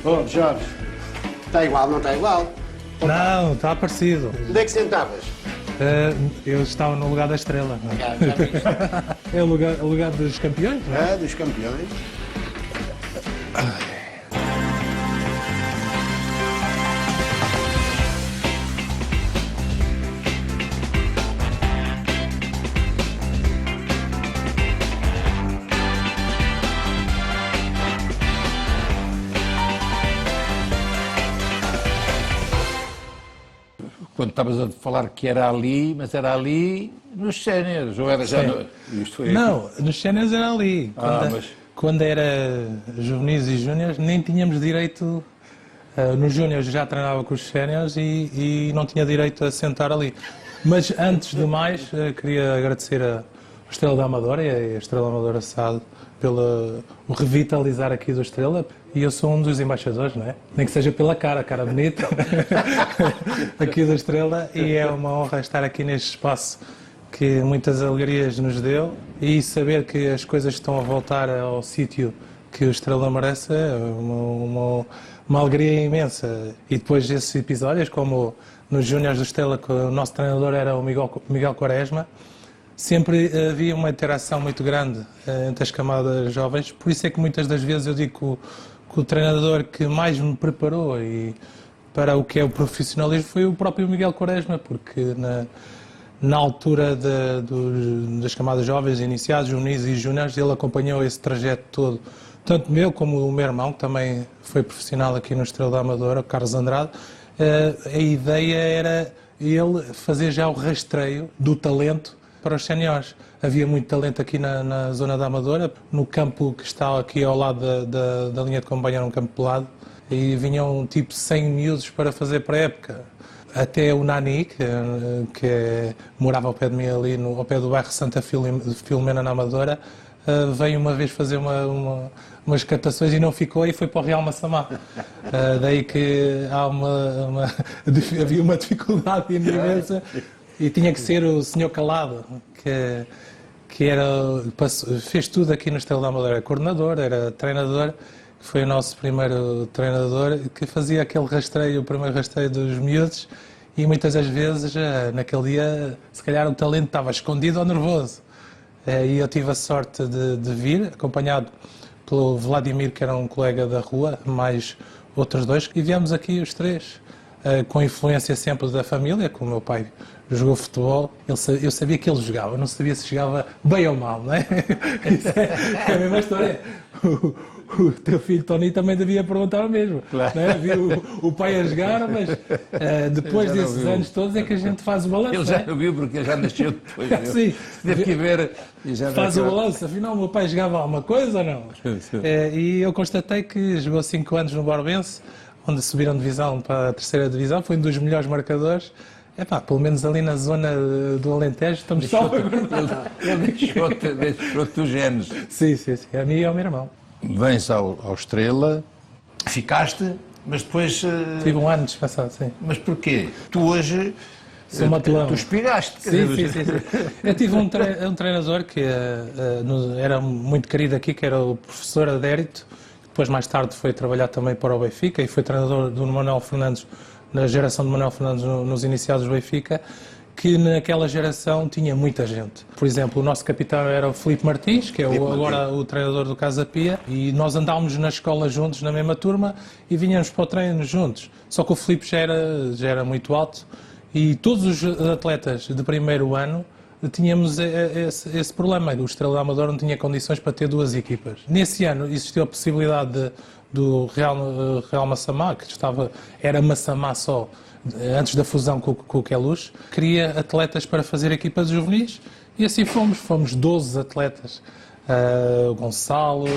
Oh, Jorge, está igual, não está igual? Não, está parecido. Onde é que sentavas? Eu estava no lugar da estrela. Não é? Já viste? É o lugar dos campeões, não é? Dos campeões. Quando estavas a falar que era ali, mas era ali nos séniores, ou era já no... Isto foi Não, nos séniores era ali. Quando era juvenis e júniores, nem tínhamos direito... nos júniores já treinava com os séniores e não tinha direito a sentar ali. Mas antes de mais, queria agradecer a Estrela da Amadora e a Estrela da Amadora SAD pelo revitalizar aqui do Estrela. E eu sou um dos embaixadores, não é? Nem que seja pela cara bonita, aqui da Estrela. E é uma honra estar aqui neste espaço que muitas alegrias nos deu e saber que as coisas estão a voltar ao sítio que o Estrela merece é uma alegria imensa. E depois desses episódios, como nos Júniores do Estrela, que o nosso treinador era o Miguel Quaresma, sempre havia uma interação muito grande entre as camadas jovens. Por isso é que muitas das vezes eu digo que o treinador que mais me preparou para o que é o profissionalismo foi o próprio Miguel Quaresma, porque na altura das camadas jovens, iniciados, juvenis e júniores, ele acompanhou esse trajeto todo, tanto meu como o meu irmão, que também foi profissional aqui no Estrela da Amadora, o Carlos Andrade. A ideia era ele fazer já o rastreio do talento para os séniores. Havia muito talento aqui na zona da Amadora, no campo que está aqui ao lado da linha de comboio, era um campo pelado, e vinham tipo 100 miúdos para fazer pré-época. Até o Nani, que morava ao pé de mim ali, ao pé do bairro Santa Filomena na Amadora, veio uma vez fazer umas catações e não ficou e foi para o Real Massamá. Daí que havia uma dificuldade imensa e tinha que ser o senhor Calado, que fez tudo aqui no Estrela da Amadora. Era coordenador, era treinador, que foi o nosso primeiro treinador, que fazia aquele rastreio, o primeiro rastreio dos miúdos, e muitas das vezes, naquele dia, se calhar o talento estava escondido ou nervoso. E eu tive a sorte de vir, acompanhado pelo Vladimir, que era um colega da rua, mais outros dois, e viemos aqui os três, com influência sempre da família, que o meu pai jogou futebol. Eu sabia que ele jogava, não sabia se jogava bem ou mal, não é? Isso é a mesma história. O teu filho Tony também devia perguntar o mesmo. Claro. Não é? Viu o pai a jogar, mas depois desses anos todos é que a gente faz o balanço. Ele já não viu porque ele já nasceu depois. Sim. Teve que ver. E já faz o balanço, afinal o meu pai jogava alguma coisa ou não? Sim. E eu constatei que jogou 5 anos no Borbense, onde subiram de divisão para a 3ª divisão, foi um dos melhores marcadores. Pelo menos ali na zona do Alentejo estamos salvaguardados. Ele deixou-te os genes. Sim. A mim e ao meu irmão. Vens ao Estrela, ficaste, mas depois... Tive um ano descansado, sim. Mas porquê? Tu hoje... Sou matelão. Tu espiraste. Sim. Eu tive um treinador que era muito querido aqui, que era o professor Adérito, que depois mais tarde foi trabalhar também para o Benfica e foi treinador do Manuel Fernandes, na geração de Manuel Fernandes nos iniciados do Benfica, que naquela geração tinha muita gente. Por exemplo, o nosso capitão era o Filipe Martins, que é agora o treinador do Casa Pia, e nós andávamos na escola juntos, na mesma turma, e vinhamos para o treino juntos. Só que o Filipe já era muito alto, e todos os atletas de primeiro ano tínhamos esse problema. O Estrela da Amadora não tinha condições para ter 2 equipas. Nesse ano existiu a possibilidade do Real Massamá, que era Massamá só, antes da fusão com o Queluz, queria atletas para fazer equipas juvenis e assim fomos 12 atletas. O Gonçalo,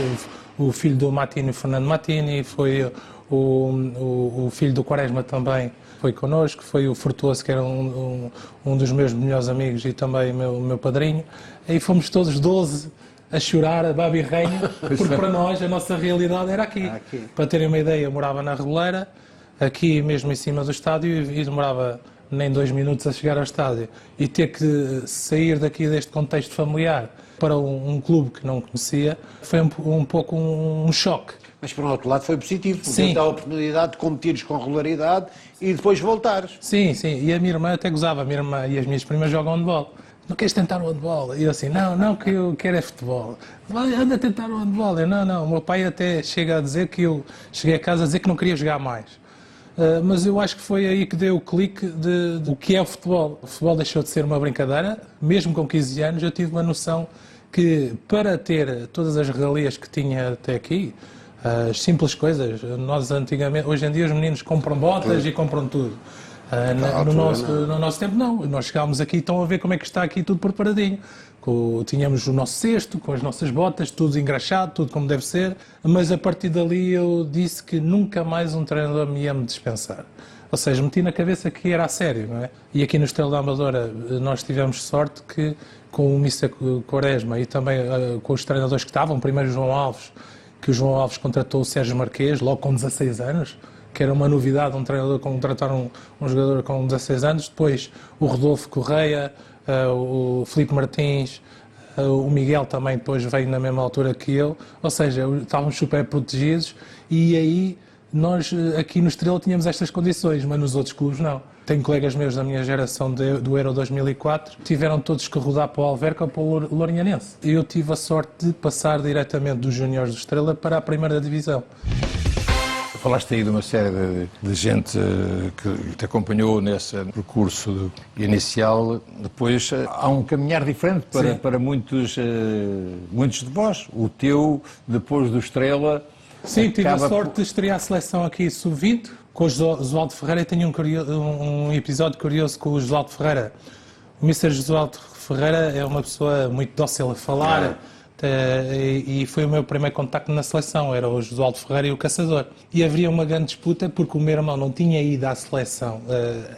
o filho do Matini, o Fernando Matini, foi o filho do Quaresma também foi connosco, foi o Fortuoso, que era um dos meus melhores amigos e também meu padrinho, e fomos todos 12 a chorar, a babirrenho, porque para nós a nossa realidade era aqui. Para terem uma ideia, eu morava na Reboleira, aqui mesmo em cima do estádio, e demorava nem 2 minutos a chegar ao estádio. E ter que sair daqui deste contexto familiar para um clube que não conhecia, foi um pouco um choque. Mas por um outro lado foi positivo, porque Sim. deu-te a oportunidade de competires com regularidade e depois voltares. Sim, sim. E a minha irmã até gozava. A minha irmã e as minhas primas jogam handball. Não queres tentar o handball? E eu assim, não, que eu quero é futebol. Vai, anda a tentar o handball. Eu, não. O meu pai até chega a dizer que eu cheguei a casa a dizer que não queria jogar mais. Mas eu acho que foi aí que deu o clique de o que é o futebol. O futebol deixou de ser uma brincadeira. Mesmo com 15 anos eu tive uma noção que para ter todas as regalias que tinha até aqui, as simples coisas, nós antigamente, hoje em dia os meninos compram botas e compram tudo. No nosso tempo não, nós chegámos aqui e estão a ver como é que está aqui tudo preparadinho. Tínhamos o nosso cesto, com as nossas botas, tudo engraxado, tudo como deve ser, mas a partir dali eu disse que nunca mais um treinador me ia me dispensar. Ou seja, meti na cabeça que era a sério, não é? E aqui no Estrela da Amadora nós tivemos sorte que com o Mr. Quaresma e também com os treinadores que estavam, primeiro o João Alves, que o João Alves contratou o Sérgio Marquês, logo com 16 anos, que era uma novidade, um treinador contratar um jogador com 16 anos, depois o Rodolfo Correia, o Filipe Martins, o Miguel também depois veio na mesma altura que eu, ou seja, estávamos super protegidos e aí nós aqui no Estrela tínhamos estas condições, mas nos outros clubes não. Tenho colegas meus da minha geração do Euro 2004, tiveram todos que rodar para o Alverca ou para o Lourinhanense. Eu tive a sorte de passar diretamente dos júniores do Estrela para a primeira divisão. Falaste aí de uma série de gente que te acompanhou nesse percurso inicial. Depois há um caminhar diferente para muitos de vós. O teu, depois do Estrela... Sim, tive a sorte de estrear a seleção aqui sub-20 com o Josualdo Ferreira e tenho um episódio curioso com o Josualdo Ferreira. O Mr. Josualdo Ferreira é uma pessoa muito dócil a falar e foi o meu primeiro contacto na seleção, era o Josualdo Ferreira e o Caçador. E havia uma grande disputa porque o meu irmão não tinha ido à seleção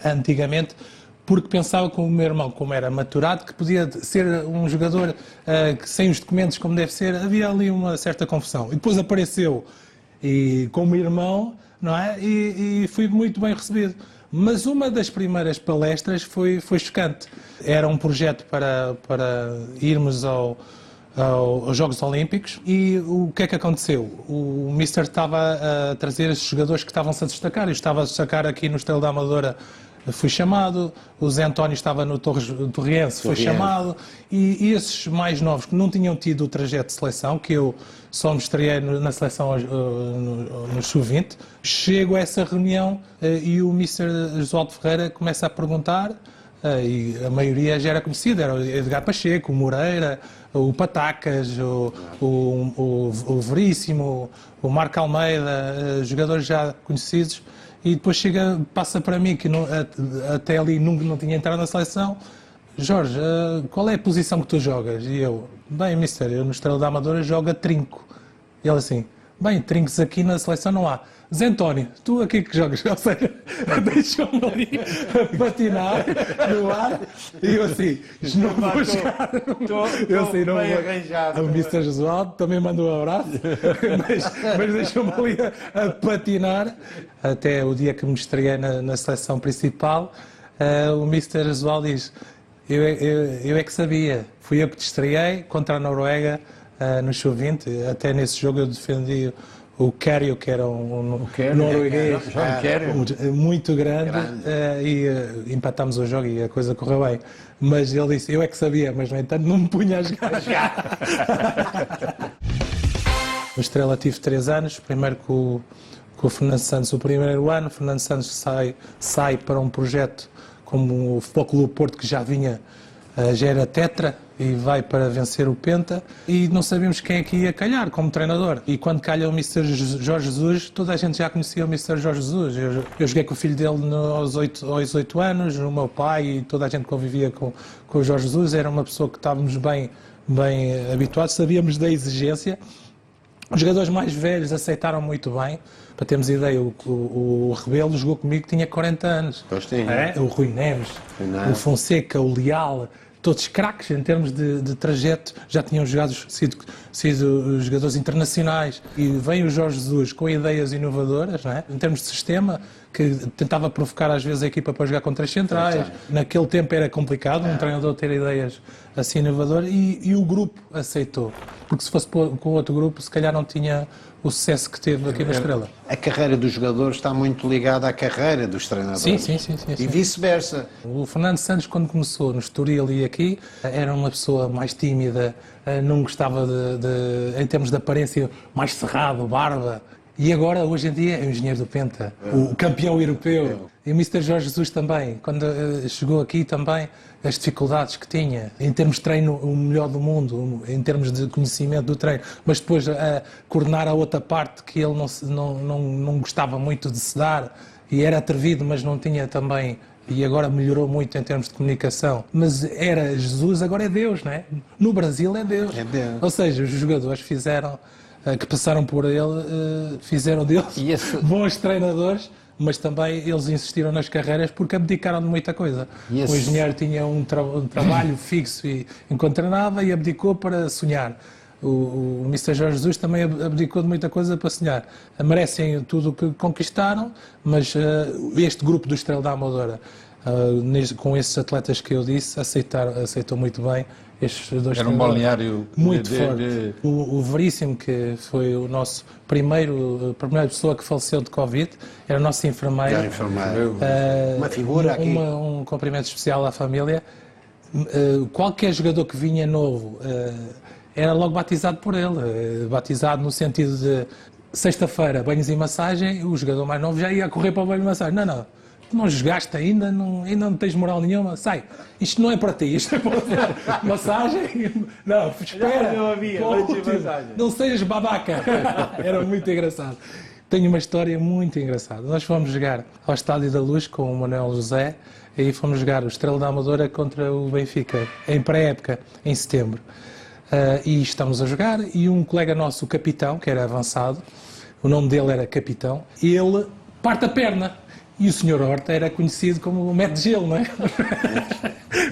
antigamente, porque pensava que o meu irmão, como era maturado, que podia ser um jogador que sem os documentos como deve ser, havia ali uma certa confusão. E depois apareceu como irmão, não é? E fui muito bem recebido. Mas uma das primeiras palestras foi chocante. Era um projeto para irmos aos Jogos Olímpicos e o que é que aconteceu? O Mister estava a trazer esses jogadores que estavam-se a destacar. Eu estava a destacar aqui no Estrela da Amadora, fui chamado, o Zé António estava no Torriense, foi chamado, e esses mais novos que não tinham tido o trajeto de seleção, que eu só me estreiei na seleção no Sub-20, chego a essa reunião e o Mr. Josualdo Ferreira começa a perguntar, e a maioria já era conhecida, era o Edgar Pacheco, o Moreira, o Patacas, o Veríssimo, o Marco Almeida, jogadores já conhecidos. E depois passa para mim, que até ali não tinha entrado na seleção. Jorge, qual é a posição que tu jogas? E eu, bem, mister, eu no Estrela da Amadora jogo a trinco. E ele assim, bem, trincos aqui na seleção não há. Zé António, tu aqui que jogas? Ou seja, deixou-me ali a patinar no ar e eu assim, não vou jogar. Eu assim, não vou. O Mr. Josualdo também mandou um abraço, mas deixou-me ali a patinar. Até o dia que me estreiei na seleção principal, o Mr. Josualdo diz, eu é que sabia, fui eu que te estreiei contra a Noruega no Sub-20, até nesse jogo eu defendi o Kério, que era um norueguês muito grande. E empatámos o jogo e a coisa correu bem. Mas ele disse, eu é que sabia, mas no entanto não me punha a jogar. No Estrela tive 3 anos, primeiro com o Fernando Santos o primeiro ano. O Fernando Santos sai para um projeto como o Futebol Clube Porto, que já era tetra, e vai para vencer o Penta, e não sabíamos quem é que ia calhar como treinador. E quando calha o Mr. Jorge Jesus, toda a gente já conhecia o Mr. Jorge Jesus. Eu joguei com o filho dele aos 8 anos, o meu pai, e toda a gente convivia com o Jorge Jesus. Era uma pessoa que estávamos bem habituados, sabíamos da exigência. Os jogadores mais velhos aceitaram muito bem. Para termos ideia, o Rebelo jogou comigo, tinha 40 anos. O Rui Neves, o Fonseca, o Leal, todos craques em termos de trajeto, já tinham sido jogadores internacionais. E vem o Jorge Jesus com ideias inovadoras, não é? Em termos de sistema, que tentava provocar às vezes a equipa para jogar com 3 centrais. Naquele tempo era complicado um treinador ter ideias assim inovadoras, e o grupo aceitou. Porque se fosse com outro grupo, se calhar não tinha o sucesso que teve aqui na Estrela. A carreira dos jogadores está muito ligada à carreira dos treinadores. Sim. E vice-versa. O Fernando Santos, quando começou no Estoril e aqui, era uma pessoa mais tímida, não gostava em termos de aparência, mais cerrado, barba. E agora, hoje em dia, é o engenheiro do Penta, o campeão europeu. E o Mr. Jorge Jesus também, quando chegou aqui também, as dificuldades que tinha, em termos de treino, o melhor do mundo, em termos de conhecimento do treino, mas depois a coordenar a outra parte que ele não gostava muito de se dar, e era atrevido, mas não tinha também, e agora melhorou muito em termos de comunicação. Mas era Jesus, agora é Deus, não é? No Brasil é Deus. É Deus. Ou seja, os jogadores que passaram por ele, fizeram deles bons treinadores, mas também eles insistiram nas carreiras porque abdicaram de muita coisa. O engenheiro tinha um trabalho fixo enquanto treinava e abdicou para sonhar. O Mr. Jorge Jesus também abdicou de muita coisa para sonhar. Merecem tudo o que conquistaram, mas este grupo do Estrela da Amadora, com esses atletas que eu disse, aceitou muito bem. Estes dois era um balneário muito forte. O Veríssimo, que foi o nosso a primeira pessoa que faleceu de Covid, era o nosso enfermeiro. Uma figura aqui. Um cumprimento especial à família. Qualquer jogador que vinha novo era logo batizado por ele. Batizado no sentido de sexta-feira, banhos e massagem, o jogador mais novo já ia correr para o banho e massagem. Não jogaste ainda não tens moral nenhuma, sai, isto não é para ti, isto é para massagem, não, espera, não havia, não sejas babaca. Era muito engraçado. Tenho uma história muito engraçada. Nós fomos jogar ao Estádio da Luz com o Manuel José e fomos jogar o Estrela da Amadora contra o Benfica, em pré-época, em setembro. E estamos a jogar e um colega nosso, o capitão, que era avançado, o nome dele era Capitão, e ele parte a perna. E o Sr. Horta era conhecido como o Mete Gelo, não é?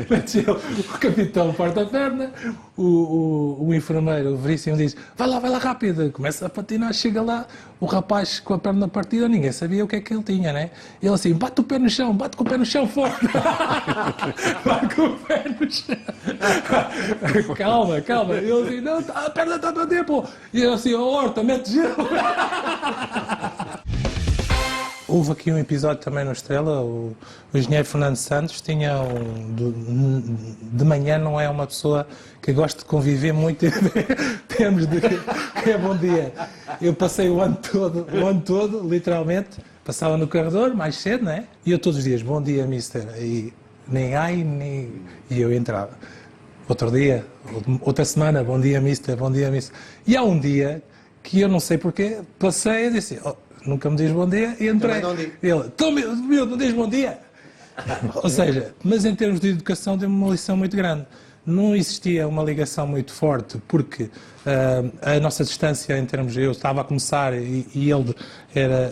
Mete Gelo. O capitão parte a perna, o enfermeiro, o Veríssimo, diz: vai lá rápido. Começa a patinar, chega lá, o rapaz com a perna partida, ninguém sabia o que é que ele tinha, né? Ele assim: bate com o pé no chão forte. Bate com o pé no chão. Calma. Ele assim: não, a perna está a tempo. E ele assim: Horta, Mete Gelo. Houve aqui um episódio também no Estrela, o engenheiro Fernando Santos tinha de manhã não é uma pessoa que gosta de conviver muito em termos de que é bom dia. Eu passei o ano todo, literalmente, passava no corredor mais cedo, não é? E eu todos os dias, bom dia, mister, e nem e eu entrava. Outro dia, outra semana, bom dia, mister. E há um dia que eu não sei porquê, passei e disse: nunca me diz bom dia, e entrei. Ele, não diz bom dia? Ou seja, mas em termos de educação deu-me uma lição muito grande. Não existia uma ligação muito forte, porque a nossa distância em termos... Eu estava a começar e ele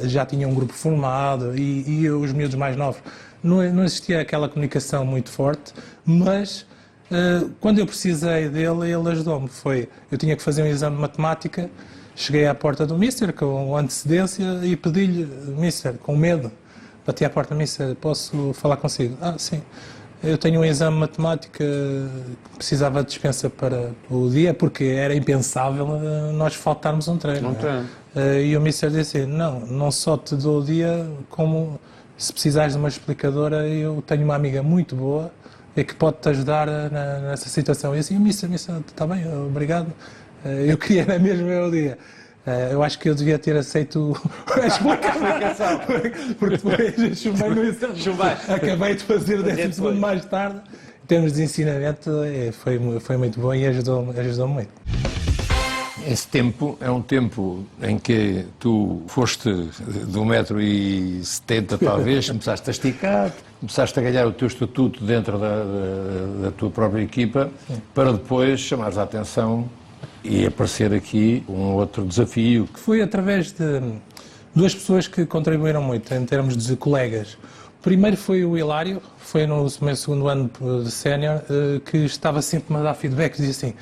já tinha um grupo formado e os miúdos mais novos. Não existia aquela comunicação muito forte, mas quando eu precisei dele, ele ajudou-me. Eu tinha que fazer um exame de matemática. Cheguei à porta do mister com antecedência e pedi-lhe: mister, com medo, bati à porta: mister, posso falar consigo? Sim. Eu tenho um exame de matemática, precisava de dispensa para o dia, porque era impensável nós faltarmos um treino. E o mister disse: não só te dou o dia, como se precisares de uma explicadora, eu tenho uma amiga muito boa e que pode-te ajudar nessa situação. E assim: o mister, está bem, obrigado. Eu queria na mesma o dia. Eu acho que eu devia ter aceito a explicação. Porque depois chumei no exame. Acabei de fazer o 12º mais tarde. Em termos de ensinamento, foi muito bom e ajudou-me muito. Esse tempo é um tempo em que tu foste de 1,70 m talvez, começaste a esticar, começaste a ganhar o teu estatuto dentro da tua própria equipa, para depois chamares a atenção e aparecer aqui um outro desafio. Foi através de duas pessoas que contribuíram muito em termos de colegas. O primeiro foi o Hilário, foi no meu segundo ano de sénior, que estava sempre a dar feedback e dizia assim: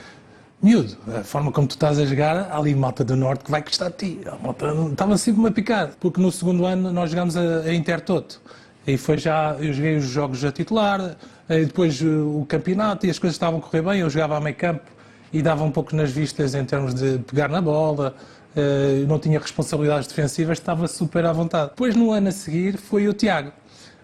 miúdo, a forma como tu estás a jogar, há ali malta do Norte que vai gostar de ti. A malta estava sempre a picar, porque no segundo ano nós jogámos a Intertoto. E eu joguei os jogos a titular, e depois o campeonato, e as coisas estavam a correr bem, eu jogava a meio campo e dava um pouco nas vistas em termos de pegar na bola, não tinha responsabilidades defensivas, estava super à vontade. Depois, no ano a seguir, foi o Tiago.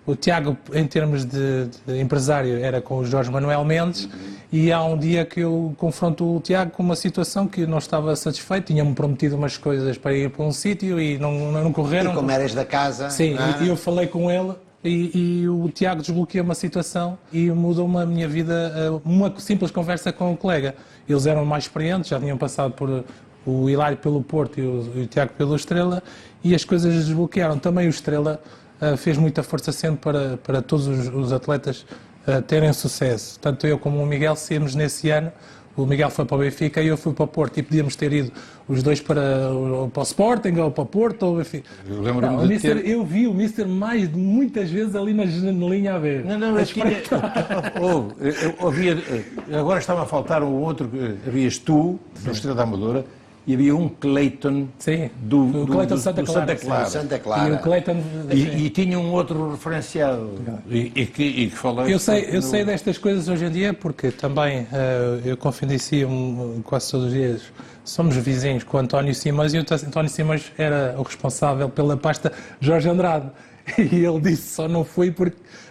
O Tiago, em termos de empresário, era com o Jorge Manuel Mendes, e há um dia que eu confronto o Tiago com uma situação que não estava satisfeito, tinha-me prometido umas coisas para ir para um sítio e não correram. E como eras da casa... Sim, e eu falei com ele e o Tiago desbloqueou uma situação e mudou-me a minha vida, uma simples conversa com um colega. Eles eram mais experientes, já tinham passado por o Hilário pelo Porto e o Tiago pelo Estrela, e as coisas desbloquearam. Também o Estrela fez muita força sempre para todos os atletas terem sucesso. Tanto eu como o Miguel saímos nesse ano. O Miguel foi para o Benfica e eu fui para o Porto, e podíamos ter ido os dois para o Sporting ou para o Porto ou o Benfica. Eu lembro-me de ter... Eu vi o Mister muitas vezes ali na janelinha a ver. Não, eu tinha... eu havia... Agora estava a faltar um outro... Havias tu, do Estrela da Amadora, e havia um Clayton do Clayton Santa Clara. Santa Clara. E o Clayton... E tinha um outro referenciado. E que falei... Eu sei destas coisas hoje em dia porque também eu confidencio quase todos os dias. Somos vizinhos com o António Simões, e o António Simões era o responsável pela pasta Jorge Andrade. E ele disse só não foi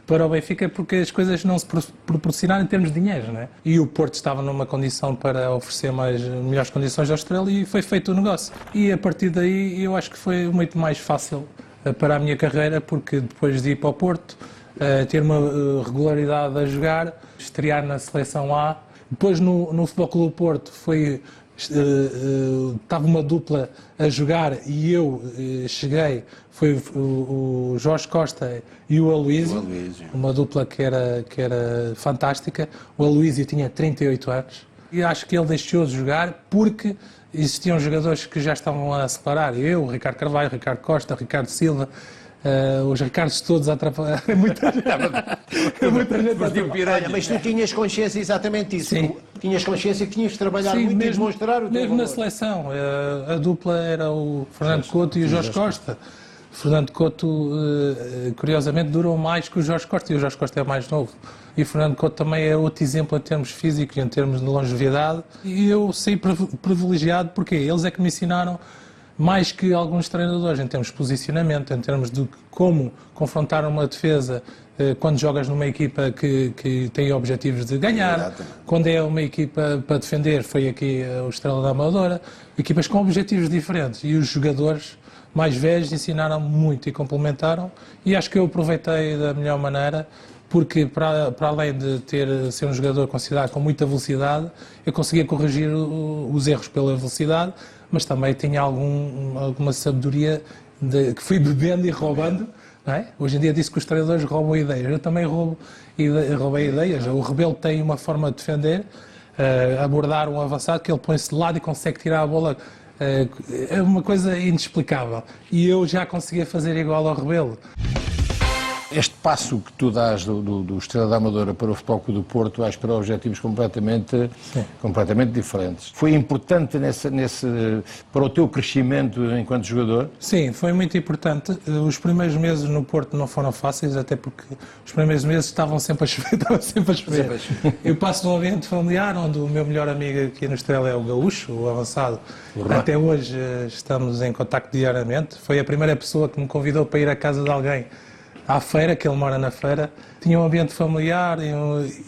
para o Benfica porque as coisas não se proporcionaram em termos de dinheiro, não é? E o Porto estava numa condição para oferecer melhores condições ao Estrela, e foi feito o negócio. E a partir daí eu acho que foi muito mais fácil para a minha carreira, porque depois de ir para o Porto, ter uma regularidade a jogar, estrear na Seleção A, depois no Futebol Clube do Porto estava uma dupla a jogar e eu cheguei, foi o Jorge Costa e o Aloísio, uma dupla que era fantástica. O Aloísio tinha 38 anos e acho que ele deixou de jogar porque existiam jogadores que já estavam a separar. Eu, o Ricardo Carvalho, o Ricardo Costa, o Ricardo Silva, os Ricardos todos a atrapalhar. Muita gente Olha, mas tu tinhas consciência exatamente disso. Sim. Tinhas consciência que tinhas de trabalhar muito e demonstrar o teu mesmo valor. na seleção. A dupla era o Fernando Couto e o Jorge Costa. O Fernando Couto, curiosamente, durou mais que o Jorge Costa, e o Jorge Costa é mais novo. E o Fernando Couto também é outro exemplo em termos físicos e em termos de longevidade. E eu saí privilegiado porque eles é que me ensinaram mais que alguns treinadores, em termos de posicionamento, em termos de como confrontar uma defesa quando jogas numa equipa que tem objetivos de ganhar. Exatamente. Quando é uma equipa para defender, foi aqui o Estrela da Amadora, equipas com objetivos diferentes, e os jogadores mais velhos ensinaram muito e complementaram, e acho que eu aproveitei da melhor maneira, porque para além de ser um jogador considerado com muita velocidade, eu conseguia corrigir os erros pela velocidade, mas também tinha alguma sabedoria que fui bebendo e roubando, não é? Hoje em dia diz que os treinadores roubam ideias, eu também roubei ideias. O Rebelo tem uma forma de defender, abordar um avançado, que ele põe-se de lado e consegue tirar a bola, é uma coisa inexplicável, e eu já conseguia fazer igual ao Rebelo. Este passo que tu dás do Estrela da Amadora para o Futebol Clube do Porto, vais para objetivos completamente diferentes. Foi importante para o teu crescimento enquanto jogador? Sim, foi muito importante. Os primeiros meses no Porto não foram fáceis, até porque os primeiros meses estavam sempre a chover. Eu passo num ambiente familiar onde o meu melhor amigo aqui no Estrela é o Gaúcho, o avançado. Até hoje estamos em contacto diariamente. Foi a primeira pessoa que me convidou para ir à casa de alguém à feira, que ele mora na feira. Tinha um ambiente familiar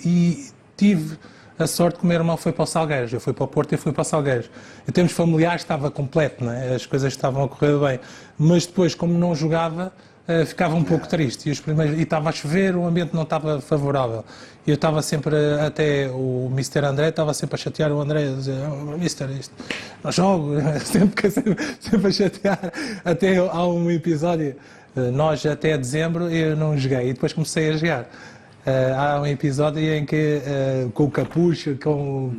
e tive a sorte que o meu irmão foi para o Salgueiros. Eu fui para o Porto e fui para o Salgueiros. Em termos familiares estava completo, não é? As coisas estavam a correr bem. Mas depois, como não jogava, ficava um pouco triste. E estava a chover, o ambiente não estava favorável. E eu estava sempre, até o Mr. André, estava sempre a chatear o André, a dizer: oh, Mister, isto não jogo, sempre a chatear. Até há um episódio, nós até dezembro eu não joguei, e depois comecei a jogar. Há um episódio em que, com o Capucho, com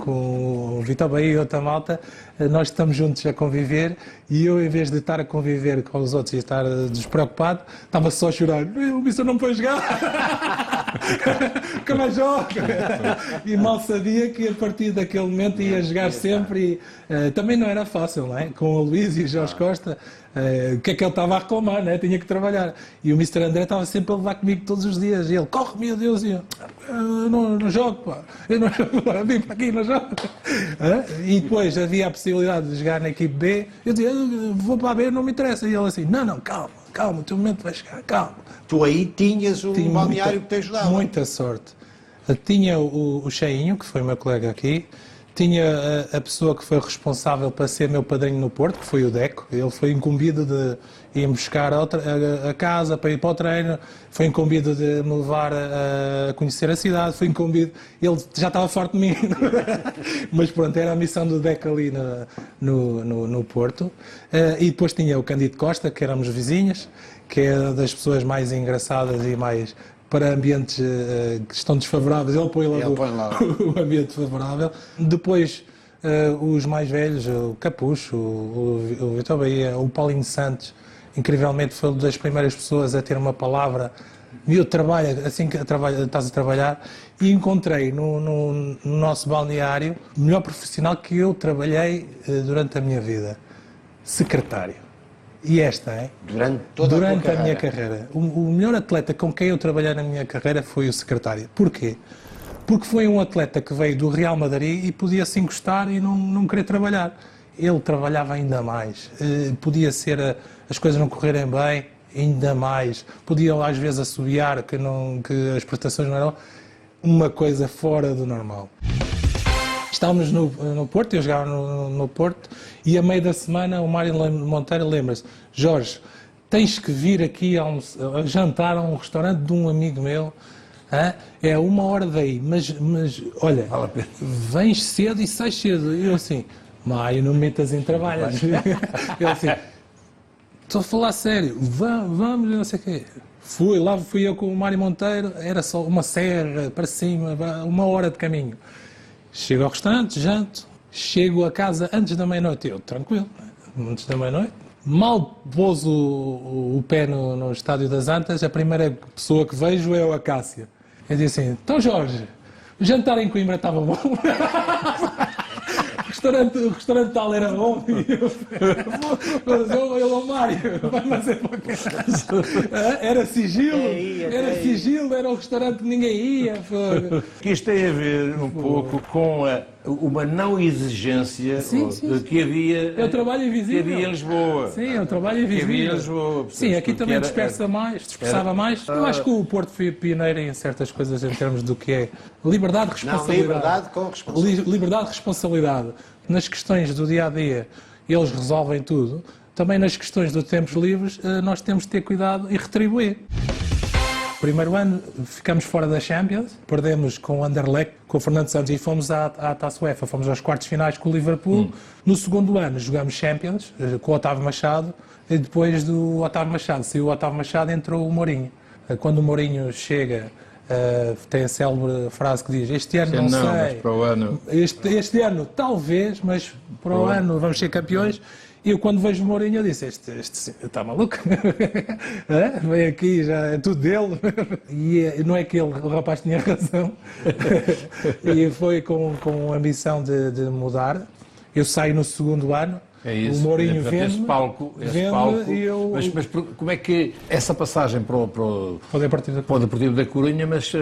o Vitor Bahia e outra malta, nós estamos juntos a conviver, e eu, em vez de estar a conviver com os outros e estar despreocupado, estava só a chorar: o Mister não pode jogar, nunca mais joga. E mal sabia que a partir daquele momento ia jogar sempre, e também não era fácil, não é? Com o Luís e o Jorge Costa, o que é que ele estava a reclamar, né? Tinha que trabalhar. E o Mr. André estava sempre a levar comigo todos os dias. E ele: corre, meu Deus, e eu: não jogo, pá. Eu não jogo, vim para aqui, não jogo. E depois havia a possibilidade de jogar na equipe B, eu dizia, vou para a B, não me interessa. E ele assim, não, calma, o teu momento vai chegar, calma. Tu aí tinhas um Tinha balneário que te ajudava. Muita sorte. Tinha o Cheinho, que foi o meu colega aqui, tinha a pessoa que foi responsável para ser meu padrinho no Porto, que foi o Deco. Ele foi incumbido de ir buscar a casa para ir para o treino, foi incumbido de me levar a conhecer a cidade, foi incumbido. Ele já estava forte de mim, mas pronto, era a missão do Deco ali no Porto. E depois tinha o Cândido Costa, que éramos vizinhos, que é das pessoas mais engraçadas e mais para ambientes que estão desfavoráveis, ele põe lá o ambiente favorável. Depois, os mais velhos, o Capucho, o Vitor Bahia, o Paulinho Santos, incrivelmente foi uma das primeiras pessoas a ter uma palavra. Eu trabalho, assim que estás a trabalhar, e encontrei no nosso balneário o melhor profissional que eu trabalhei durante a minha vida, secretário. E esta, hein? Durante a minha carreira. O melhor atleta com quem eu trabalhei na minha carreira foi o secretário. Porquê? Porque foi um atleta que veio do Real Madrid e podia se encostar e não querer trabalhar. Ele trabalhava ainda mais. Podia ser as coisas não correrem bem, ainda mais. Podia às vezes assobiar que as prestações não eram uma coisa fora do normal. Estávamos no Porto, eu jogava no Porto, e a meio da semana o Mário Monteiro lembra-se: Jorge, tens que vir aqui a jantar a um restaurante de um amigo meu, é 1 hora daí, mas olha, vens cedo e sais cedo. E eu assim, Mário, não me metas em trabalhos. Ele assim, estou a falar sério, vamos, não sei o quê. Fui eu com o Mário Monteiro, era só uma serra para cima, 1 hora de caminho. Chego ao restaurante, janto, chego a casa antes da meia-noite. Eu, tranquilo, antes da meia-noite. Mal pôs o pé no Estádio das Antas, a primeira pessoa que vejo é o Acácia. Eu disse assim, então Jorge, o jantar em Coimbra estava bom? O restaurante tal era bom. Ele, ao Mário, vai mais é para casa. Era sigilo, era um restaurante que ninguém ia. Que isto tem a ver um pouco com uma não exigência que havia, eu trabalho invisível. Que havia em Lisboa. Sim, eu trabalho invisível. Sim, aqui também dispersava mais. Eu acho que o Porto foi pioneiro em certas coisas em termos do que é liberdade, responsabilidade. Liberdade com responsabilidade. Liberdade, responsabilidade. Nas questões do dia-a-dia, eles resolvem tudo. Também nas questões dos tempos livres, nós temos de ter cuidado e retribuir. Primeiro ano ficamos fora da Champions, perdemos com o Anderlecht, com o Fernando Santos, e fomos à Taça UEFA, fomos aos quartos finais com o Liverpool. No segundo ano jogamos Champions, com o Otávio Machado, e depois do Otávio Machado, saiu o Otávio Machado, entrou o Mourinho. Quando o Mourinho chega, tem a célebre frase que diz: este ano não sei, mas para o ano... este ano talvez, mas para o ano vamos ser campeões. E eu, quando vejo o Mourinho, eu disse, este está maluco? Vem aqui, já é tudo dele. E não é que o rapaz tinha razão. E foi com a ambição de mudar. Eu saio no segundo ano. É isso. O Mourinho vende. Esse palco. E eu... Mas como é que essa passagem para o Deportivo da Corunha, mas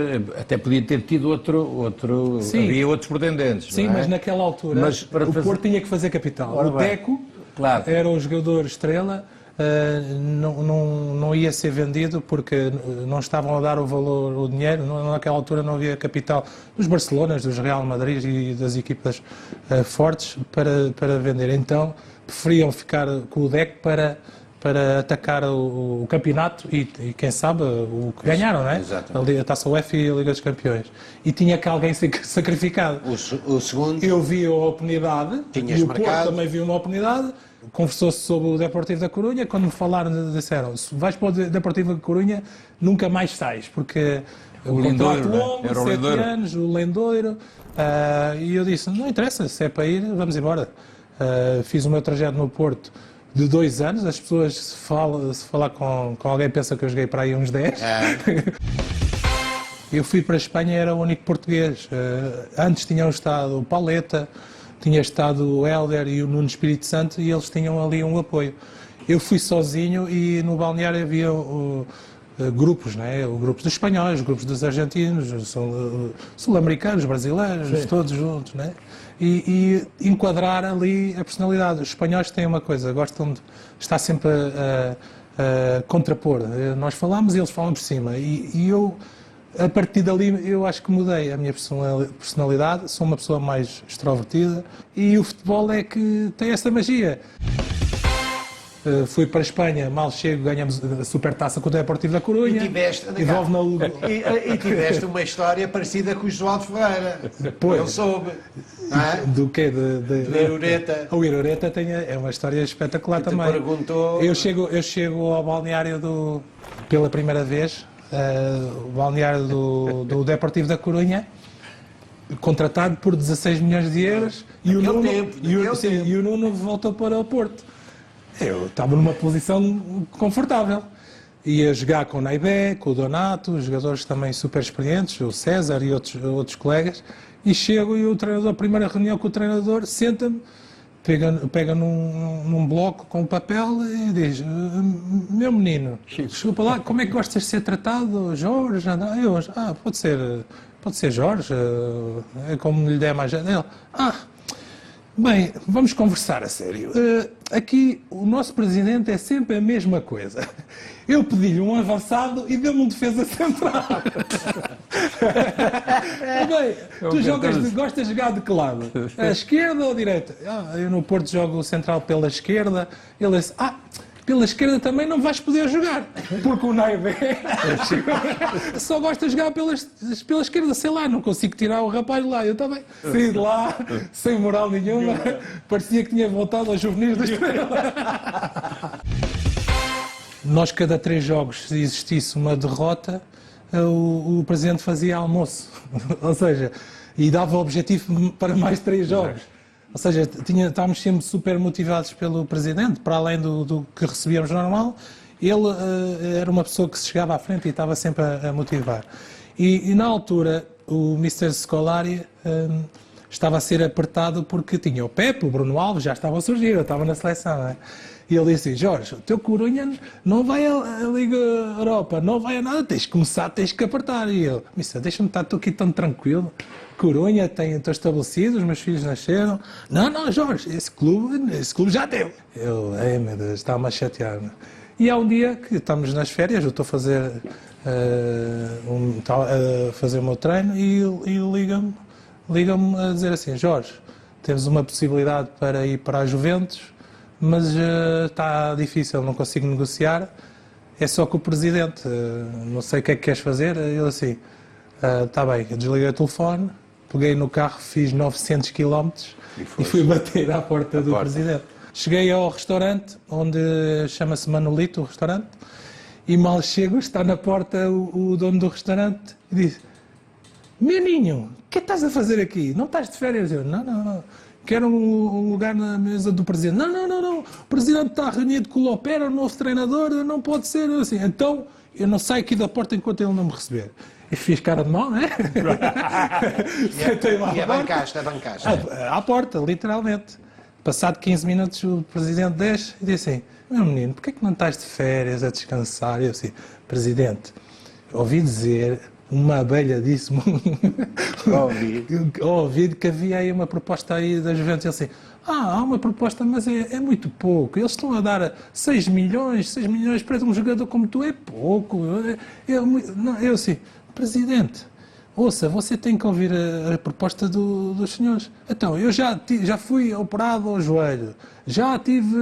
até podia ter tido outro Sim. Havia outros pretendentes. Sim, não é? mas naquela altura o Porto tinha que fazer capital. O Deco era o jogador estrela, não ia ser vendido porque não estavam a dar o valor, o dinheiro. Naquela altura não havia capital dos Barcelonas, dos Real Madrid e das equipas fortes para vender. Então preferiam ficar com o Deco para atacar o campeonato e quem sabe o que ganharam, não é? A Taça UEFA e a Liga dos Campeões. E tinha que alguém ser sacrificado. O segundo... Eu vi a oportunidade, e o Porto também viu uma oportunidade, conversou-se sobre o Deportivo da Corunha. Quando me falaram, disseram: se vais para o Deportivo da Corunha, nunca mais sais, porque o contrato longo, 7 anos, o Lendoiro. E eu disse: não interessa, se é para ir, vamos embora. Fiz o meu trajeto no Porto de 2 anos. As pessoas, se falar com alguém, pensam que eu joguei para aí uns 10. Eu fui para a Espanha, era o único português. Antes tinham estado o Paleta, tinha estado o Hélder e o Nuno Espírito Santo, e eles tinham ali um apoio. Eu fui sozinho e no balneário havia grupos, não é? Grupos dos espanhóis, grupos dos argentinos, sul-americanos, brasileiros, todos juntos, não é? E enquadrar ali a personalidade. Os espanhóis têm uma coisa, gostam de estar sempre a contrapor. Nós falamos e eles falam por cima. E eu, a partir dali, eu acho que mudei a minha personalidade, sou uma pessoa mais extrovertida e o futebol é que tem essa magia. Fui para a Espanha, mal chego, ganhamos a supertaça com o Deportivo da Corunha. E tiveste uma história parecida com o João de Ferreira. Pois. Eu soube. Não é? Do quê? Do Irureta. O Irureta é uma história espetacular Que te também. perguntou... Eu chego ao balneário pela primeira vez, o balneário do Deportivo da Corunha, contratado por 16 milhões de euros e o Nuno voltou para o Porto. Eu estava numa posição confortável. Ia jogar com o Naibé, com o Donato, jogadores também super experientes, o César e outros colegas, e chego e o treinador, a primeira reunião com o treinador, senta-me, pega num bloco com papel e diz: meu menino, desculpa lá, como é que gostas de ser tratado, Jorge? Eu, pode ser Jorge, é como lhe der mais jeito. Ele, bem, vamos conversar a sério. Aqui o nosso presidente é sempre a mesma coisa. Eu pedi-lhe um avançado e deu-me um defesa central. Bem, tu gostas de jogar de que lado? A esquerda ou a direita? Eu no Porto jogo o central pela esquerda. Ele disse: pela esquerda também não vais poder jogar, porque o Naibé só gosta de jogar pela esquerda, sei lá, não consigo tirar o rapaz de lá. Eu também saí de lá, sem moral nenhuma, parecia que tinha voltado aos juvenis da Estrela. Nós, cada 3 jogos, se existisse uma derrota, o presidente fazia almoço, ou seja, e dava o objetivo para mais 3 jogos. Ou seja, estávamos sempre super motivados pelo presidente, para além do que recebíamos normal. Ele era uma pessoa que se chegava à frente e estava sempre a motivar. E na altura, o Mr. Scolari estava a ser apertado porque tinha o Pepe, o Bruno Alves, já estava a surgir, eu estava na seleção, não é? E ele disse: Jorge, o teu Corunha não vai à Liga Europa, não vai a nada, tens que apertar. E eu: Mister, deixa-me estar aqui tão tranquilo. Corunha, estou estabelecido, os meus filhos nasceram. Não, Jorge, esse clube já deu. Eu, meu Deus, estava-me a chatear. E há um dia que estamos nas férias, eu estou a fazer, fazer o meu treino e liga-me a dizer assim: Jorge, temos uma possibilidade para ir para a Juventus, mas está difícil, não consigo negociar, é só com o presidente, não sei o que é que queres fazer. Ele assim: está bem, eu desliguei o telefone, peguei no carro, fiz 900 km e fui bater à porta do presidente. Cheguei ao restaurante, onde chama-se Manolito, o restaurante, e mal chego, está na porta o dono do restaurante e diz: Meninho, o que estás a fazer aqui? Não estás de férias? Eu: não. Quero um lugar na mesa do presidente. Não. O presidente está reunido com o Lopera, o novo treinador, não pode ser assim. Então, eu não saio aqui da porta enquanto ele não me receber. E fiz cara de mal, não é? E abancaste. À porta, literalmente. Passado 15 minutos, o presidente desce e diz assim: meu menino, porquê é que não estás de férias a descansar? E eu assim: presidente, ouvi dizer, uma abelha disse-me ao ouvido que havia aí uma proposta aí da Juventus. Ele assim: há uma proposta, mas é muito pouco. Eles estão a dar 6 milhões para um jogador como tu, é pouco. Eu assim: presidente, ouça, você tem que ouvir a proposta dos senhores. Então, eu já fui operado ao joelho, já tive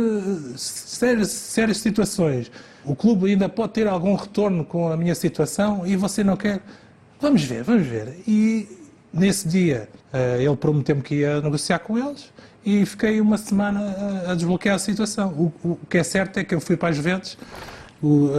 sérias situações. O clube ainda pode ter algum retorno com a minha situação e você não quer? Vamos ver. E nesse dia ele prometeu-me que ia negociar com eles e fiquei uma semana a desbloquear a situação. O que é certo é que eu fui para a Juventus.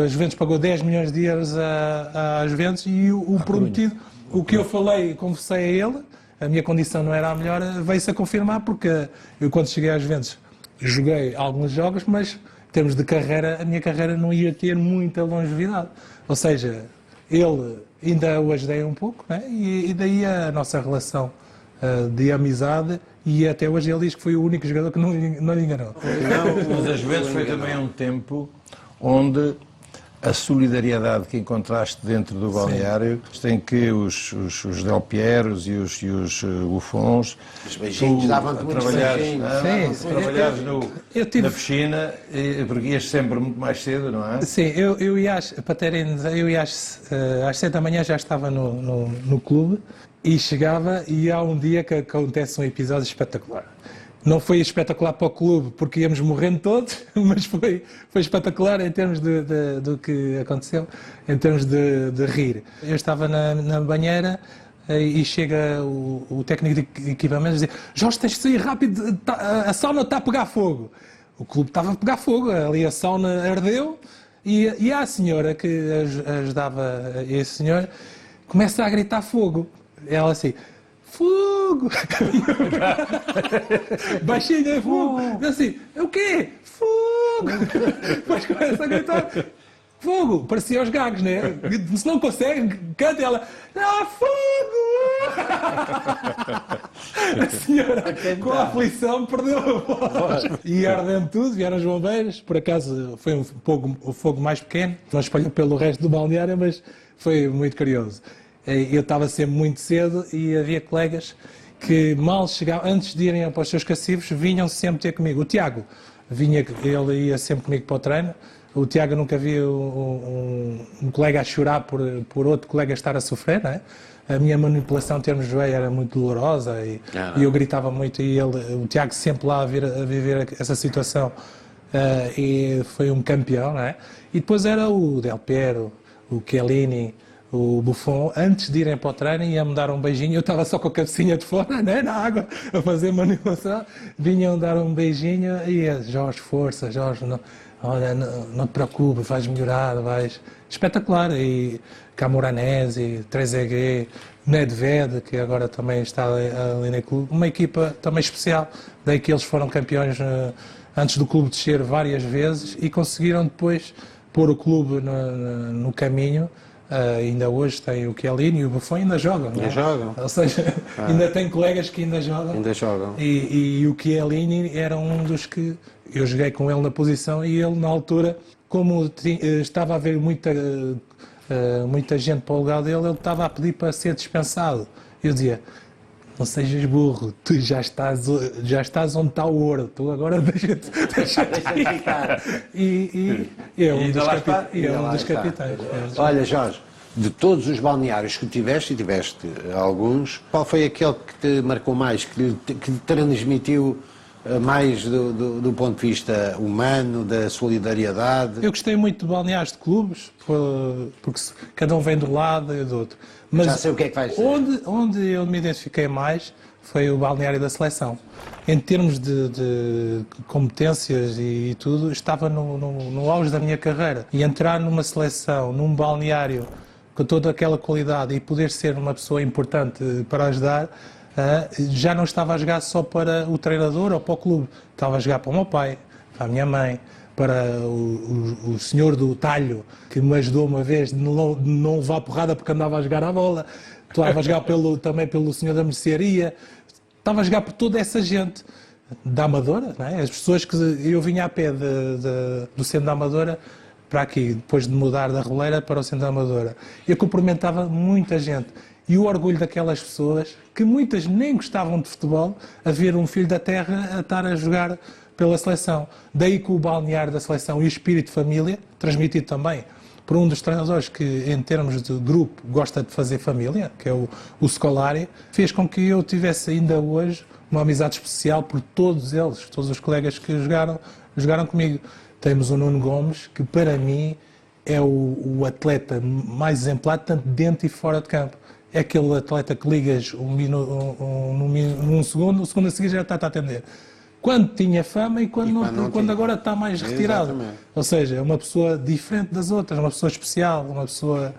A Juventus pagou 10 milhões de euros à Juventus e o prometido, o que eu falei, conversei a ele, a minha condição não era a melhor, veio-se a confirmar, porque eu, quando cheguei à Juventus, joguei alguns jogos, mas em termos de carreira, a minha carreira não ia ter muita longevidade. Ou seja, ele ainda o ajudei um pouco, né? E daí a nossa relação de amizade, e até hoje ele diz que foi o único jogador que não lhe enganou. Mas a Juventus foi também um tempo onde a solidariedade que encontraste dentro do balneário, em que os Del Pieros e os Buffons, Os beijinhos, davam-te muitos beijinhos. Trabalhares na piscina, porque ias sempre muito mais cedo, não é? Sim, eu ia para terem, eu ia às 7 da manhã, já estava no clube e chegava, e há um dia que acontece um episódio espetacular. Não foi espetacular para o clube, porque íamos morrendo todos, mas foi espetacular em termos do que aconteceu, em termos de rir. Eu estava na banheira e chega o técnico de equipamentos e diz: Jorge, tens de sair rápido, a sauna está a pegar fogo. O clube estava a pegar fogo, ali a sauna ardeu, e a senhora que ajudava esse senhor começa a gritar fogo. Ela assim: fogo! Baixinho, é fogo! Eu assim: o quê? Fogo! Depois começa a gritar: fogo! Parecia os gagos, né? Se não consegue, canta ela: ah, fogo! A senhora, com a aflição, perdeu a voz. E ardendo tudo, vieram os bombeiros. Por acaso foi o fogo mais pequeno, não espalhou pelo resto do balneário, mas foi muito curioso. Eu estava sempre muito cedo e havia colegas que mal chegavam, antes de irem para os seus cacifos, vinham sempre ter comigo. O Tiago, ele ia sempre comigo para o treino. O Tiago nunca via um colega a chorar por outro colega estar a sofrer, não é? A minha manipulação em termos de joelho era muito dolorosa e eu gritava muito, e o Tiago sempre lá a viver essa situação, e foi um campeão, não é? E depois era o Del Piero, o Chiellini, o Buffon, antes de irem para o treino, iam-me dar um beijinho. Eu estava só com a cabecinha de fora, né, na água, a fazer manipulação. Vinham dar um beijinho e Jorge, força, Jorge, não te preocupes, vais melhorar, vais... Espetacular. E Camoranesi, Trezeguet, Nedved, que agora também está ali no clube. Uma equipa também especial. Daí que eles foram campeões antes do clube descer várias vezes e conseguiram depois pôr o clube no caminho. Ainda hoje tem o Chiellini e o Buffon, ainda jogam. Ainda jogam. Ou seja, ainda tem colegas que ainda jogam. Ainda jogam. E o Chiellini era um dos que... Eu joguei com ele na posição e ele, na altura, como estava a haver muita gente para o lugar dele, ele estava a pedir para ser dispensado. Eu dizia: não sejas burro, tu já estás onde está o ouro, tu agora deixa-te ficar. E é um dos capitães. Olha, Jorge, de todos os balneários que tiveste, e tiveste alguns, qual foi aquele que te marcou mais, que te transmitiu mais do ponto de vista humano, da solidariedade? Eu gostei muito de balneários de clubes, porque cada um vem do lado e do outro. Mas já sei o que é que vais dizer. Onde eu me identifiquei mais foi o balneário da seleção. Em termos de competências e tudo, estava no auge da minha carreira. E entrar numa seleção, num balneário com toda aquela qualidade e poder ser uma pessoa importante para ajudar, já não estava a jogar só para o treinador ou para o clube. Estava a jogar para o meu pai, para a minha mãe, para o senhor do talho, que me ajudou uma vez de não levar porrada porque andava a jogar à bola. Estava a jogar também pelo senhor da mercearia. Estava a jogar por toda essa gente da Amadora, não é? As pessoas que eu vinha a pé do centro da Amadora para aqui, depois de mudar da Roleira para o centro da Amadora. Eu cumprimentava muita gente. E o orgulho daquelas pessoas, que muitas nem gostavam de futebol, a ver um filho da terra a estar a jogar pela seleção. Daí que o balneário da seleção e o espírito de família, transmitido também por um dos treinadores que, em termos de grupo, gosta de fazer família, que é o Scolari, fez com que eu tivesse ainda hoje uma amizade especial por todos eles, todos os colegas que jogaram comigo. Temos o Nuno Gomes, que para mim é o atleta mais exemplar, tanto dentro e fora de campo. É aquele atleta que ligas num segundo, o segundo a seguir já está a atender. Quando tinha fama e quando agora está mais retirado. Exatamente. Ou seja, é uma pessoa diferente das outras, uma pessoa especial, uma pessoa...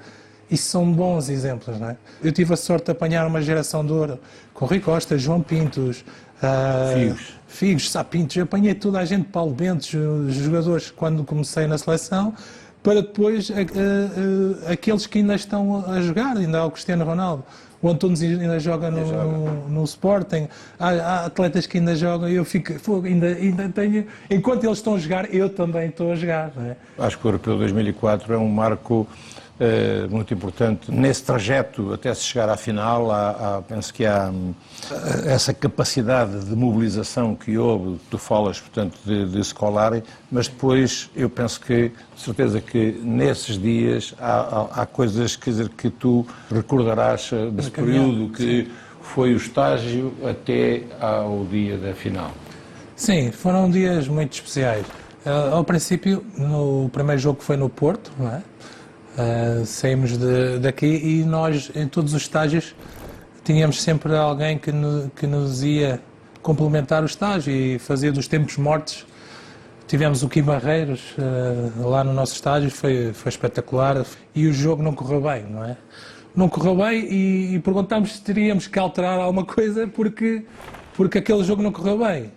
Isso são bons exemplos, não é? Eu tive a sorte de apanhar uma geração de ouro, com Rui Costa, João Pintos, Figos, Sapintos. Eu apanhei toda a gente, Paulo Bentes, os jogadores, quando comecei na seleção, para depois aqueles que ainda estão a jogar, ainda há o Cristiano Ronaldo, o Antunes ainda joga no Sporting, há atletas que ainda jogam e eu fico, ainda tenho, enquanto eles estão a jogar, eu também estou a jogar. Não é? Acho que o Europeu 2004 é um marco muito importante nesse trajeto até se chegar à final. Penso que há essa capacidade de mobilização que houve, tu falas, portanto, de Scolari, mas depois eu penso que, de certeza que nesses dias há coisas, quer dizer, que tu recordarás desse período que foi o estágio até ao dia da final. Sim, foram dias muito especiais. Ao princípio, no primeiro jogo que foi no Porto, não é? Saímos daqui e nós, em todos os estágios, tínhamos sempre alguém que nos ia complementar o estágio e fazer dos tempos mortos. Tivemos o Kim Barreiros lá no nosso estágio, foi espetacular, e o jogo não correu bem, não é? Não correu bem e perguntámos se teríamos que alterar alguma coisa porque aquele jogo não correu bem.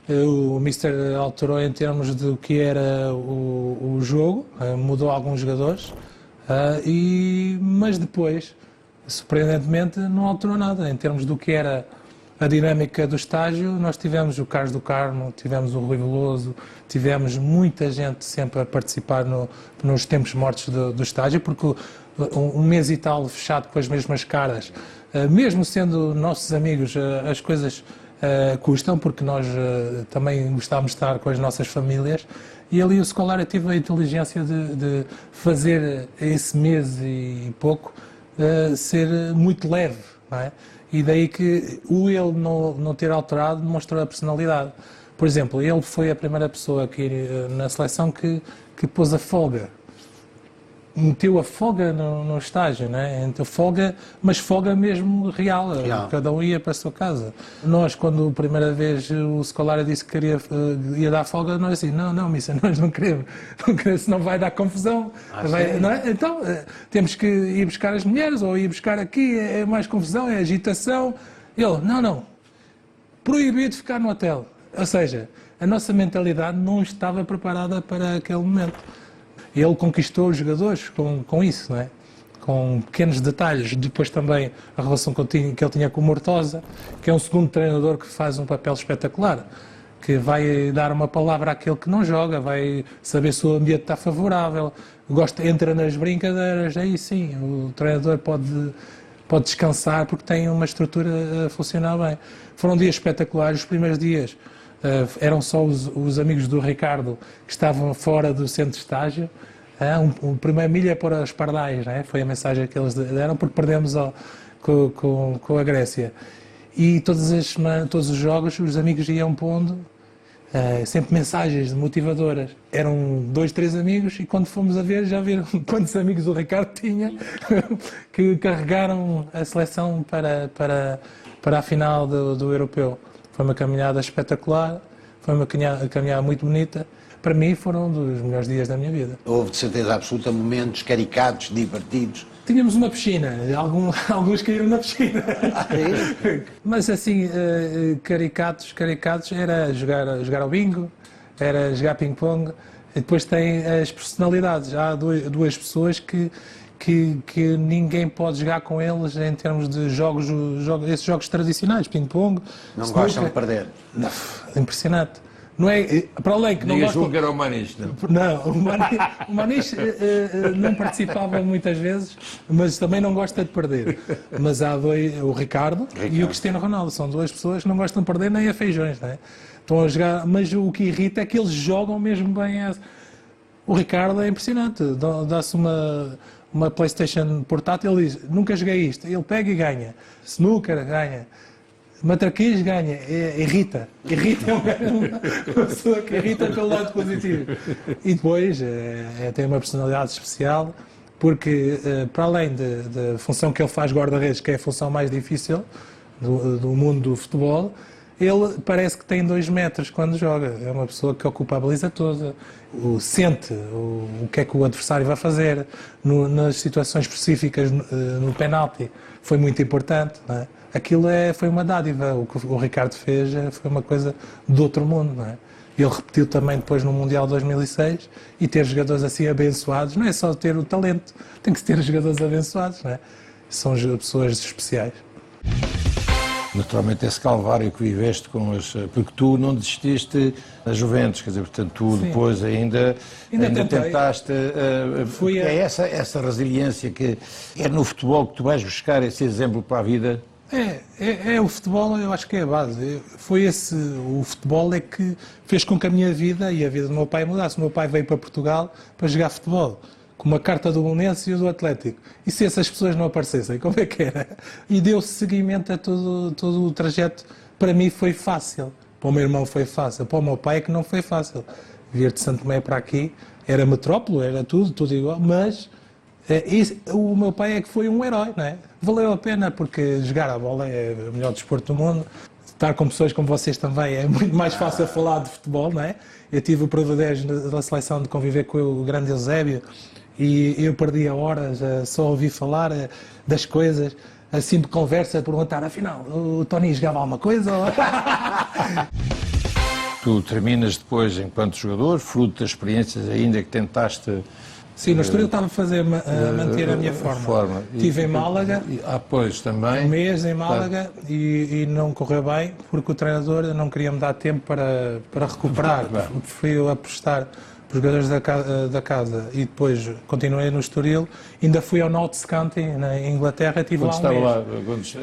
O Mister alterou em termos do que era o jogo, mudou alguns jogadores, mas depois, surpreendentemente, não alterou nada. Em termos do que era a dinâmica do estágio, nós tivemos o Carlos do Carmo, tivemos o Rui Veloso, tivemos muita gente sempre a participar nos tempos mortos do estágio, porque um mês e tal fechado com as mesmas caras, mesmo sendo nossos amigos, as coisas custam, porque nós também gostávamos de estar com as nossas famílias, e ali o Scolari teve a inteligência de fazer esse mês e pouco ser muito leve, não é? E daí que ele não ter alterado demonstrou a personalidade. Por exemplo, ele foi a primeira pessoa aqui na seleção que pôs a folga. Meteu a folga no estágio, né? Então, folga, mas folga mesmo real. Cada um ia para a sua casa. Nós, quando a primeira vez o Scolari disse que ia dar folga, nós assim, não, missa, nós não queremos, senão vai dar confusão. Não é? Então, temos que ir buscar as mulheres, ou ir buscar aqui, é mais confusão, é agitação. Ele, não, proibido ficar no hotel. Ou seja, a nossa mentalidade não estava preparada para aquele momento. Ele conquistou os jogadores com isso, não é? Com pequenos detalhes. Depois também a relação que ele tinha com o Mortosa, que é um segundo treinador que faz um papel espetacular, que vai dar uma palavra àquele que não joga, vai saber se o ambiente está favorável, entra nas brincadeiras, aí sim, o treinador pode descansar porque tem uma estrutura a funcionar bem. Foram dias espetaculares, os primeiros dias. Eram só os amigos do Ricardo que estavam fora do centro de estágio. Primeira milha para os pardais, não é? Foi a mensagem que eles deram, porque perdemos com a Grécia. E todos os jogos os amigos iam pondo sempre mensagens motivadoras. Eram 2, 3 amigos e quando fomos a ver, já viram quantos amigos o Ricardo tinha que carregaram a seleção para a final do Europeu. Foi uma caminhada espetacular, foi uma caminhada muito bonita. Para mim foram um dos melhores dias da minha vida. Houve de certeza absoluta momentos caricatos, divertidos. Tínhamos uma piscina, alguns caíram na piscina. Mas assim, caricatos era jogar ao bingo, era jogar ping-pong. E depois tem as personalidades. Há duas pessoas que ninguém pode jogar com eles em termos de esses jogos tradicionais, ping-pong. Não gostam de perder. Não, impressionante. Não é, para além que não gostam... que era o Maniche, não? Não, o Maniche não participava muitas vezes, mas também não gosta de perder. Mas há o Ricardo e o Cristiano Ronaldo, são duas pessoas que não gostam de perder nem a feijões, não é? Estão a jogar, mas o que irrita é que eles jogam mesmo bem. O Ricardo é impressionante, dá-se uma PlayStation portátil, ele diz, nunca joguei isto, ele pega e ganha. Snooker ganha. Matraquês ganha, irrita é uma pessoa que irrita pelo lado positivo. E depois tem uma personalidade especial, porque para além da função que ele faz guarda-redes, que é a função mais difícil do mundo do futebol, ele parece que tem 2 metros quando joga. É uma pessoa que ocupa a baliza toda, sente o que é que o adversário vai fazer. Nas situações específicas, no penalti, foi muito importante, não é? Aquilo foi uma dádiva. O que o Ricardo fez foi uma coisa do outro mundo, não é? Ele repetiu também depois no Mundial 2006 e ter jogadores assim abençoados, não é só ter o talento, tem que ter jogadores abençoados, não é? São pessoas especiais. Naturalmente esse calvário que viveste com porque tu não desististe da Juventus, quer dizer, portanto tu Sim. depois ainda tentaste, Foi essa resiliência que é no futebol que tu vais buscar esse exemplo para a vida. É o futebol, eu acho que é a base. O futebol é que fez com que a minha vida e a vida do meu pai mudasse. O meu pai veio para Portugal para jogar futebol, com uma carta do Belenenses e do Atlético. E se essas pessoas não aparecessem, como é que era? E deu-se seguimento a todo o trajeto. Para mim foi fácil, para o meu irmão foi fácil, para o meu pai é que não foi fácil. Vir de Santo Tomé para aqui, era metrópole, era tudo igual, mas o meu pai é que foi um herói, não é? Valeu a pena, porque jogar a bola é o melhor desporto do mundo. Estar com pessoas como vocês também é muito mais fácil falar de futebol, não é? Eu tive o privilégio da seleção de conviver com o grande Eusébio e eu perdia horas só a ouvir falar das coisas, assim de conversa, a perguntar, afinal, o Tony jogava alguma coisa? Tu terminas depois enquanto jogador, fruto das experiências ainda que tentaste. Sim, no Estoril estava a manter a minha forma. Estive em Málaga, pois, também. um mês em Málaga e não correu bem porque o treinador não queria me dar tempo para recuperar. Preferiu apostar para os jogadores da casa e depois continuei no Estoril. Ainda fui ao Notts County, na Inglaterra, estive lá um mês.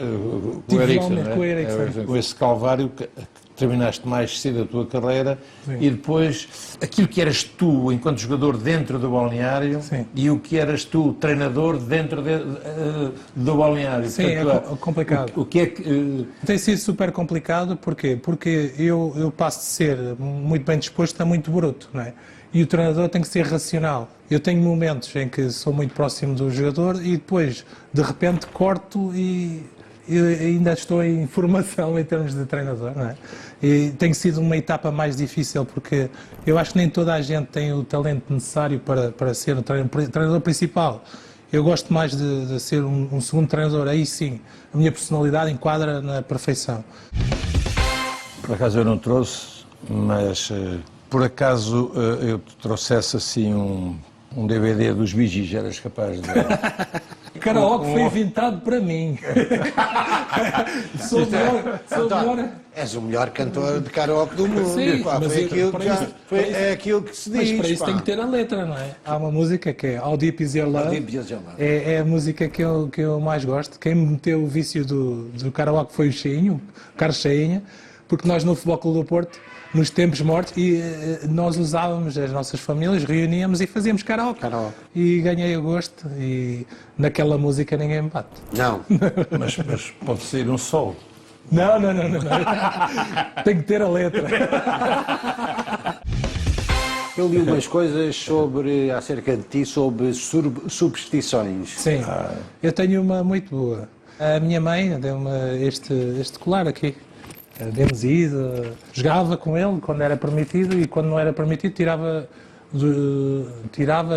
Com o Eriksen, com esse calvário que terminaste mais cedo a tua carreira. Sim. E depois aquilo que eras tu enquanto jogador dentro do balneário. Sim. E o que eras tu treinador dentro do balneário. Sim, portanto, é complicado. O que é que... Tem sido super complicado, porquê? Porque eu passo de ser muito bem disposto a muito bruto, não é? E o treinador tem que ser racional. Eu tenho momentos em que sou muito próximo do jogador e depois, de repente, corto e eu ainda estou em formação em termos de treinador, não é? E tem sido uma etapa mais difícil porque eu acho que nem toda a gente tem o talento necessário para ser o treinador principal. Eu gosto mais de ser um segundo treinador, aí sim, a minha personalidade enquadra na perfeição. Por acaso eu não trouxe, mas por acaso eu te trouxesse assim um DVD dos Bee Gees, eras capaz de... Karaoke foi inventado para mim. Sou melhor. És o melhor cantor de karaoke do mundo. Sim, pá, mas é aquilo que se diz. Mas para isso pá. tem que ter a letra, não é? Há uma música que é How Deep Is Your Love. É a música que eu mais gosto. Quem me meteu o vício do karaoke foi o Carlos Cheinha, porque nós no Futebol Clube do Porto, nos tempos mortos, e nós usávamos, as nossas famílias, reuníamos e fazíamos karaoke. E ganhei o gosto e naquela música ninguém me bate. Não. Mas pode ser um sol. Não. Tem que ter a letra. Eu li umas coisas acerca de ti, sobre superstições. Sim, eu tenho uma muito boa. A minha mãe deu-me este colar aqui. Demos ido, jogava com ele quando era permitido e quando não era permitido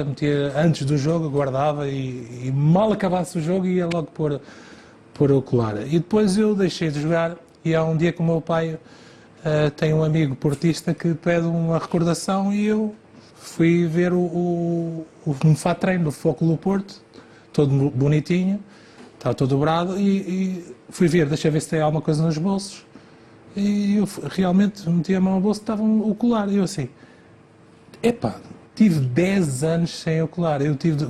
metia antes do jogo, guardava e mal acabasse o jogo ia logo pôr o colar. E depois eu deixei de jogar e há um dia que o meu pai tem um amigo portista que pede uma recordação e eu fui ver o fato de treino do Futebol Clube do Porto, todo bonitinho, estava todo dobrado e fui ver, deixa ver se tem alguma coisa nos bolsos. E eu realmente meti a mão no bolso e estava o colar. E eu assim, tive 10 anos sem o colar. Eu tive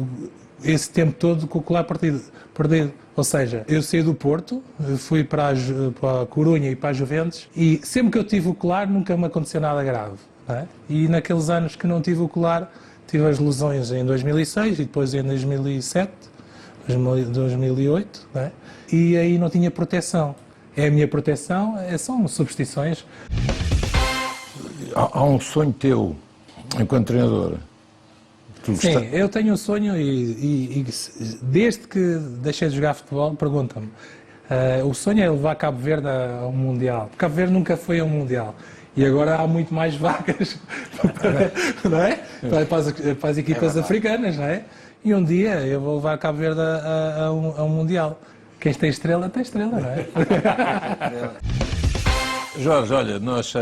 esse tempo todo com o colar perdido. Ou seja, eu saí do Porto, fui para a Corunha e para a Juventus e sempre que eu tive o colar nunca me aconteceu nada grave. Não é? E naqueles anos que não tive o colar, tive as lesões em 2006 e depois em 2007, 2008, não é? E aí não tinha proteção. É a minha proteção, são superstições. Há um sonho teu, enquanto treinador? Sim, eu tenho um sonho e desde que deixei de jogar futebol, pergunta-me, o sonho é levar Cabo Verde a um Mundial. Cabo Verde nunca foi a um Mundial. E agora há muito mais vagas não é? Para as equipas africanas, não é? E um dia eu vou levar Cabo Verde a um Mundial. Quem tem estrela, não é? Jorge, olha, nós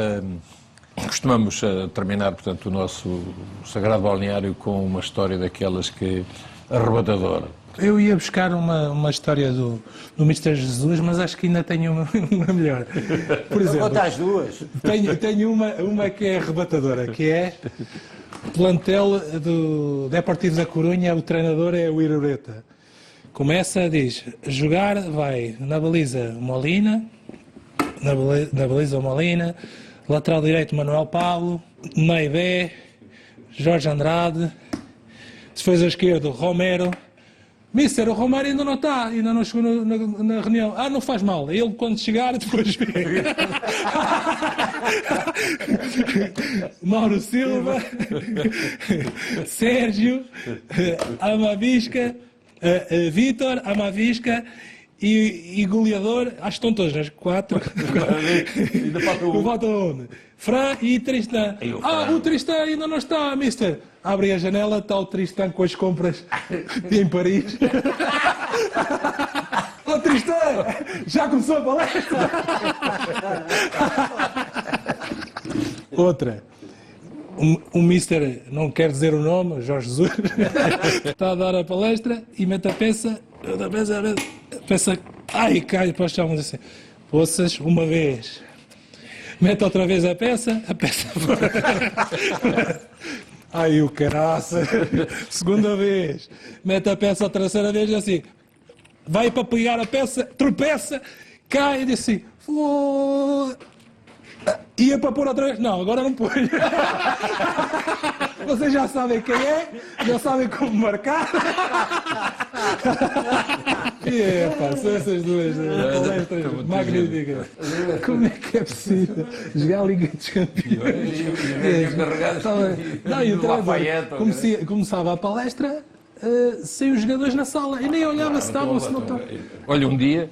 costumamos terminar, portanto, o nosso sagrado balneário com uma história daquelas que arrebatadora. Eu ia buscar uma história do Mr. Jesus, mas acho que ainda tenho uma melhor. Por exemplo, Conta as duas. tenho uma que é arrebatadora, que é plantel do Deportivo da Corunha, o treinador é o Irureta. Começa, diz, jogar, vai na baliza Molina, na baliza Molina, lateral direito Manuel Pablo, Naibé, Jorge Andrade, depois à esquerda Romero. Mister, o Romário ainda não está, ainda não chegou na reunião. Ah, não faz mal, ele quando chegar depois vê. Mauro Silva, Sérgio, Amavisca, Vítor, Amavisca e goleador, acho que estão todos, né? 4. Ainda falta um. Falta um. Fran e Tristan. O Tristan ainda não está, mister. Abre a janela, está o Tristan com as compras em Paris. Ó Tristan, já começou a palestra? Outra. Um mister, não quer dizer o nome, Jorge Jesus, está a dar a palestra e mete a peça, ai, cai para o chão, assim, poças, uma vez. Mete outra vez a peça ai, o caraça, segunda vez. Mete a peça a terceira vez e assim, vai para pegar a peça, tropeça, cai e diz assim, ia para pôr outra vez? Não, agora não põe. Vocês já sabem quem é, já sabem como marcar. Pá, são essas duas palestras magníficas. Como é que é possível jogar a Liga dos Campeões? Não, e o treinador começava a palestra sem os jogadores na sala e nem olhava se estavam ou se não estavam. Olha, um dia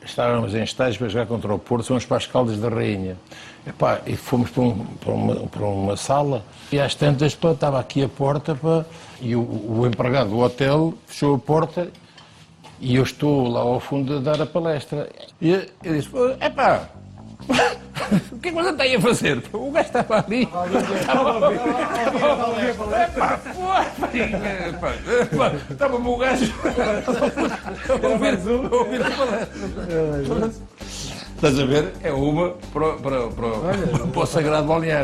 estávamos em estágio para jogar contra o Porto, fomos para as Caldas da Rainha. E fomos para uma sala e às tantas estava aqui a porta e o empregado do hotel fechou a porta e eu estou lá ao fundo a dar a palestra. E eu disse, o que é que você está aí a fazer? O gajo estava ali. Estava-me o gajo a ouvir a palestra. Estás a ver? É uma para o sagrado balneário.